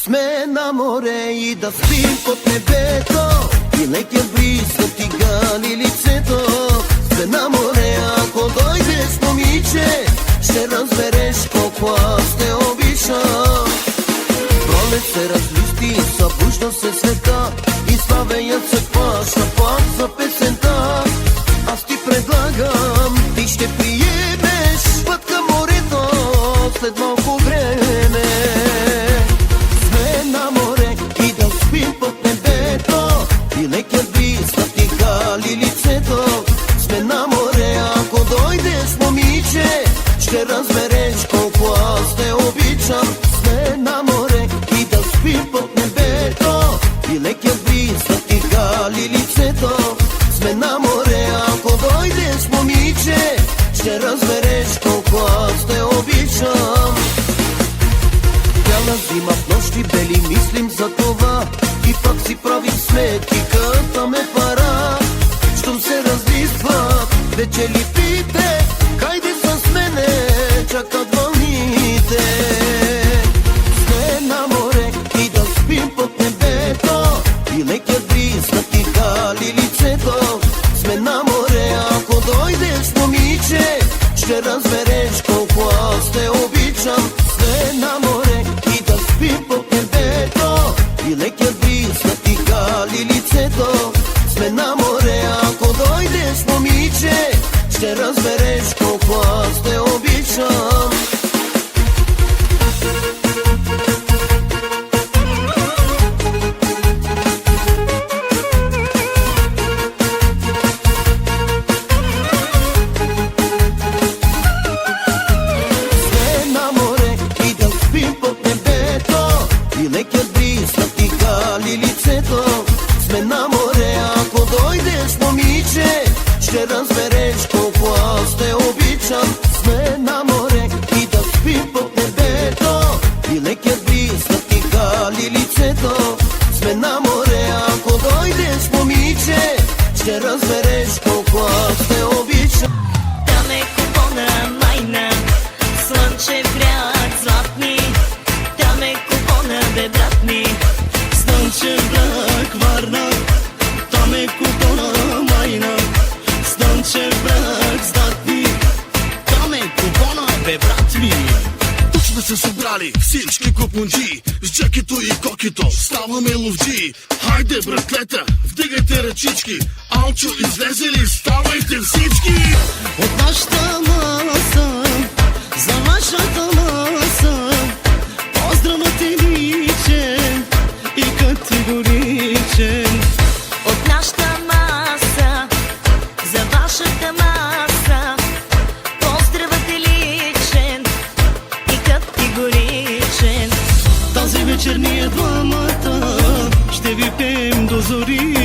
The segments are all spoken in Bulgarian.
Сме на море и да спим под небето, и лекия бриз да ти гали лицето. Сме на море, ако дойдеш, момиче, ще разбереш колко аз те обичам. Пролет се разлисти, събужда се света и славеят се плаща пак за песента. Аз ти предлагам, ти ще приемеш път към морето след малко време. Сме на море и да спим под небето, и лекия бриз да ти гали лицето. Сме на море, ако дойдеш, момиче, ще разбереш колко аз те обичам. Сме на море и да спим под небето, и лекия бриз да ти гали лицето. Сме на море, ако дойдеш, момиче, ще разбереш колко аз те обичам. Бяла зима в нощи бели мислим за това, и пак си правим сметки, кътаме пара. Щом се разлистват вече липите, хайде с мене, чакат вълните. Сме на море и да спим под небето, и лекия бриз да ти гали лицето. Сме на море, ако дойдеш, момиче, ще разбереш колко аз те обичам. Сме на море и да спим под небето, и лекия бриз да ти гали лицето. Сме на море, ако дойдеш, момиче, ще разбереш колко аз те обичам. Сме на море и да спим под небето, и лекия бриз да ти гали лицето. Сме на море, ако дойдеш, момиче, ще разбереш колко аз те обичам. Сме на море и да спим под небето, и лекия бриз да ти гали лицето. Сме на море, ако дойдеш, момиче, ще разбереш колко аз те обичам. Там е купона майна, слънчев бряг златни. Там е купона, бе, брат ми, Слънчев бряг Варна. Там е купона майна, слънчев бряг златни. Там е купона, бе, брат ми. Тук сме се събрали всички купунджи, с джекито и кокито ставаме ловджи. Хайде, братлета, вдигайте ръчички, Алчо излезе ли, ставайте всички. От нашата маса за вашата маса, поздравът е личен и категоричен. от нашата маса за вашата маса, поздравът е личен и категоричен. Тази вечер ние двамата ще ви пеем до зори.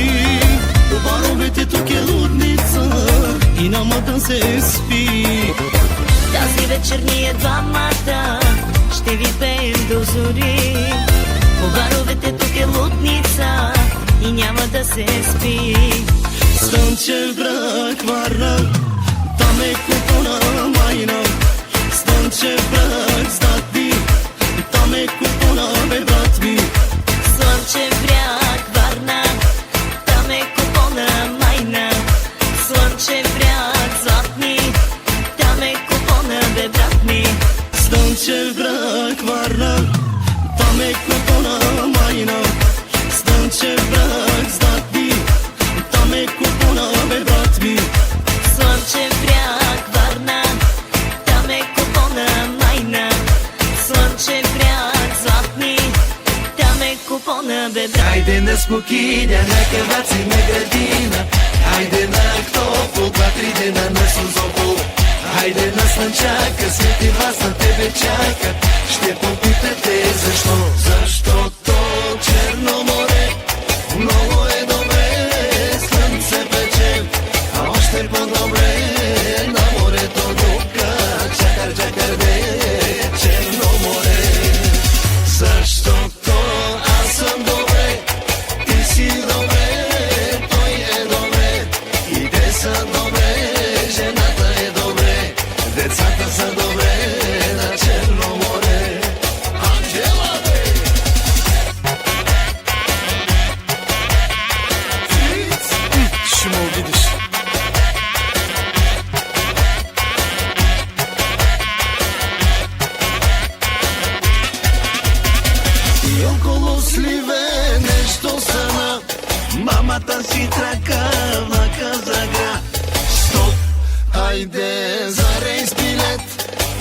По баровете тук е лудница и няма да се спи. Тази вечер ние двамата ще ви пеем до зори. По баровете тук е лудница и няма да се спи. Слънчев бряг Варна, там е купона майна, слънчев бряг златни. Там е купона, бе, брат ми. Слънчев бряг Варна, там е купона майна. Слънчев бряг златни, там е купона, бе, брат ми. Слънчев бряг Варна, там е купона майна, слънчев бряг златни. Там е купона, бе, брат ми. Слънчев бряг Варна, там е купона майна. Слънчев бряг златни, там е купона, бе, брат. Хайде на смокиня, на каваци, на градина, хайде на актофо, 2-3 дена на Сузово. Хайде на слънчака, свети вас на тебе чака. Ще попитате защо? Защото Черно море много е добре, слънце пече, а още по-добре на морето дука. Чакар, чакар, де, Черно море. Защото аз съм добре, ти си добре, той е добре, и те са добре, жената е добре, децата са добре на Черно море. Анджела, бе! и около сливе нещо сана. Мамата си трака влака загра. Стоп, Хайде за рейс билет,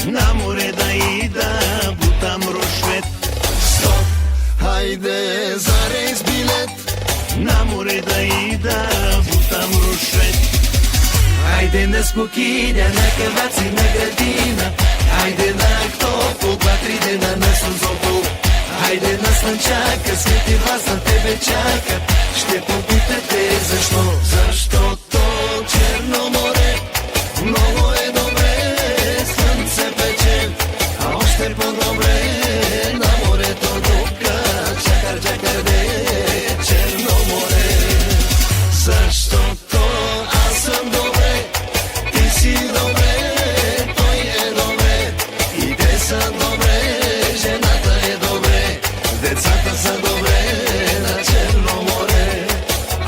на море да ида, бутам рушвет. стоп. Хайде за рейс билет, На море да ида, бутам рушвет. Хайде на скокиня, на каваци, на градина. Хайде на автопол, 2-3 дена на Сузопол. Хайде на слънчака, свети вас на тебе чака. Ще попитате защо? защото Черно море много е добре, слънце пече, а още по-добре на морето дука. Чакар, чакар, де, Черно море. Защото аз съм добре, ти си добре, той е добре, и те са добре, жената е добре, децата са добре на Черно море.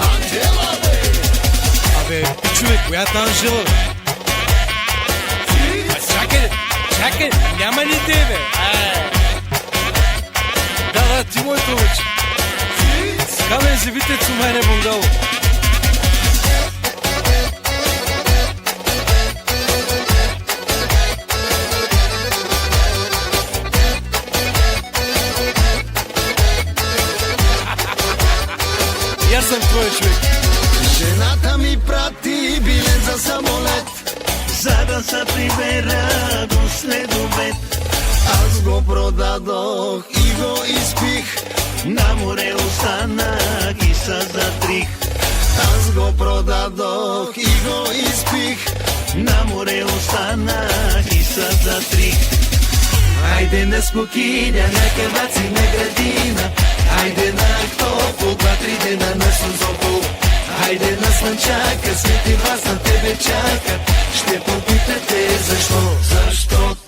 Анджела, бе! Абе, пичове, коя там жила? Чакай, няма ли тебе? Да, ти моето лъч. Камен завитец у мене бунгало. И аз съм твой човек. Жената ми прати билет за самолет, За да се прибера до следобед. аз го продадох и го изпих. На море останах и се затрих. Аз го продадох и го изпих. На море останах и се затрих. Хайде на скокиня, на каваци, на градина. Хайде на автопол, 2-3 дена на Сузопол. Хайде на слънчака, свети вас на тебе чака. Ще попитате защо? Защото